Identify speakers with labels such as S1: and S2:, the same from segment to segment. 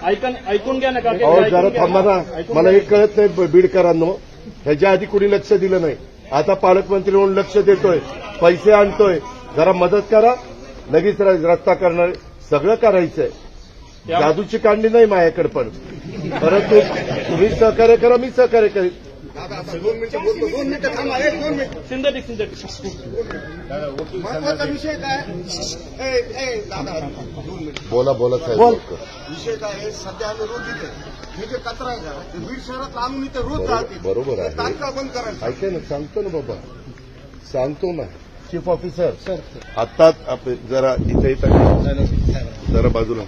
S1: ऐकून घ्या ना काका.
S2: अहो जरा थांबा ना, मला एक कळत नाही बीडकरांनो, ह्याच्या आधी कुणी लक्ष दिलं नाही, आता पालकमंत्री म्हणून लक्ष देतोय, पैसे आणतोय, जरा मदत करा, लगेच रस्ता करणार, सगळं करायचंय. जादूची कांडी नाही माझ्याकडे, पण परंतु तुम्ही सहकार्य करा, मी सहकार्य करेन.
S1: सिंथेटिक
S3: महत्वाचा विषय काय?
S2: बोला साहेब.
S3: विषय काय आहे? सध्या आम्ही रोज इथे हे जे कचरा आहे का, ते बीड शहरात आणून इथे रोज जाते.
S2: बरोबर आहे.
S3: तात्काळ बंद करायचं.
S2: ऐका ना, सांगतो ना बाबा, सांगतो ना. चीफ ऑफिसर आत्ताच जरा इथे जरा बाजूला,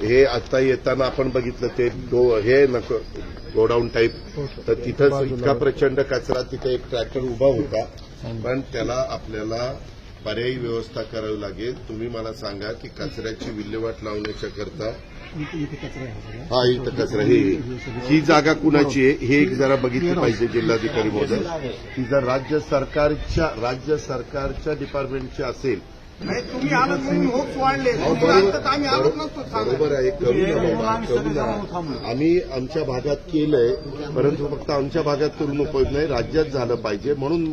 S2: हे आता येताना आपण बघितलं ते हे नको गोडाऊन टाईप, तर तिथं इतका प्रचंड कचरा, तिथे एक ट्रॅक्टर उभा होता, पण त्याला आपल्याला पर्यायी व्यवस्था करावी लागेल. तुम्ही मला सांगा की कचऱ्याची विल्हेवाट लावण्याच्या करता इथं कचरा ही जागा कुणाची आहे हे एक जरा बघितलं पाहिजे जिल्हाधिकारी महोदय. ही जर राज्य सरकारच्या डिपार्टमेंटची असेल.
S3: तुम्ही आणत म्हणून होप्स वाढले. आम्ही आणत नसतो.
S2: बरोबर आहे, करू ना. आम्ही आमच्या भागात केलंय, परंतु फक्त आमच्या भागात करून उपयोग नाही, राज्यात झालं पाहिजे. म्हणून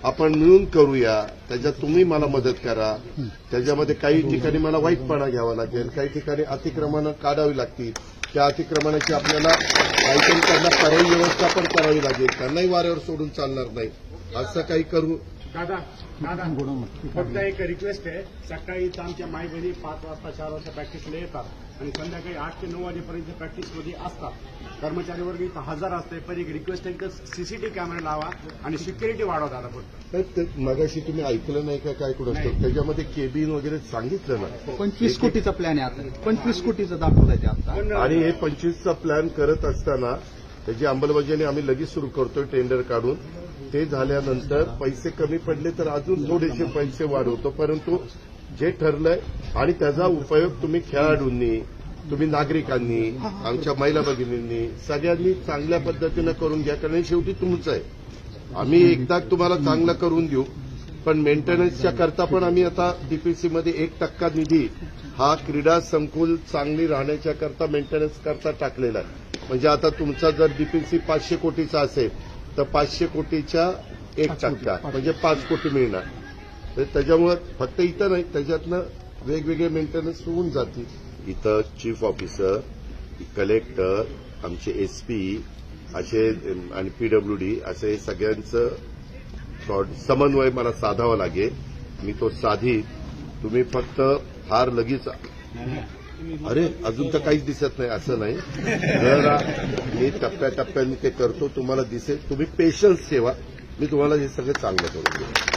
S2: आपण मिळून करूया. त्याच्यात तुम्ही मला मदत करा. त्याच्यामध्ये काही ठिकाणी मला वाईटपणा घ्यावा लागेल, काही ठिकाणी अतिक्रमणं काढावी लागतील. त्या अतिक्रमणाची आपल्याला काहीतरी त्यांना पर्यायी व्यवस्था पण करावी लागेल. त्यांनाही वाऱ्यावर सोडून चालणार नाही. असं काही करू.
S4: दादा फक्त एक रिक्वेस्ट आहे. सकाळी आमच्या माय बहिणी 5 वाजता 4 वाजता प्रॅक्टिसला येतात आणि संध्याकाळी 8 ते 9 वाजेपर्यंत प्रॅक्टिसमध्ये असतात. कर्मचारी वर्ग इथं हजर असते. पण एक रिक्वेस्ट आहे की सीसीटीव्ही कॅमेरा लावा आणि सिक्युरिटी वाढवा दादा. फक्त
S2: मगाशी तुम्ही ऐकलं नाही का काय कुठं असतं त्याच्यामध्ये केबिन वगैरे सांगितलं ना.
S5: 25 कोटीचा प्लॅन आहे आता. 25 कोटीचा दाखवलाय ते आता.
S2: आणि हे 25चा प्लॅन करत असताना त्याची अंमलबजावणी आम्ही लगेच सुरू करतोय टेंडर काढून. ते झाल्यानंतर पैसे कमी पडले तर अजून थोडेसे पैसे वाढवतो. परंतु जे ठरलंय आणि त्याचा उपयोग तुम्ही खेळाडूंनी, तुम्ही नागरिकांनी, आमच्या महिला भगिनींनी सगळ्यांनी चांगल्या पद्धतीनं करून घ्या. कारण शेवटी तुमचं आहे. आम्ही एकदा तुम्हाला चांगलं करून देऊ, पण मेंटेनन्सच्या करता पण आम्ही आता डीपीसीमध्ये 1% निधी हा क्रीडा संकुल चांगली राहण्याच्या करता मेंटेनन्स करता टाकलेला आहे. म्हणजे आता तुमचा जर डीपीसी 500 कोटीचा असेल तर 500 कोटीच्या 1% म्हणजे 5 कोटी मिळणार. तर त्याच्यामुळे फक्त इथं नाही, त्याच्यातनं वेगवेगळे मेंटेनन्स होऊन जातील. इथं चीफ ऑफिसर, कलेक्टर, आमचे एसपी असे आणि पीडब्ल्यूडी असे सगळ्यांचं समन्वय मला साधावा लागेल. मी तो साधी. तुम्ही फक्त फार लगेच अरे अजून तर काहीच दिसत नाही असं नाही. जरा मी टप्प्याटप्प्याने ते करतो, तुम्हाला दिसेल. तुम्ही पेशन्स ठेवा, मी तुम्हाला हे सगळं चांगलं करून देईन.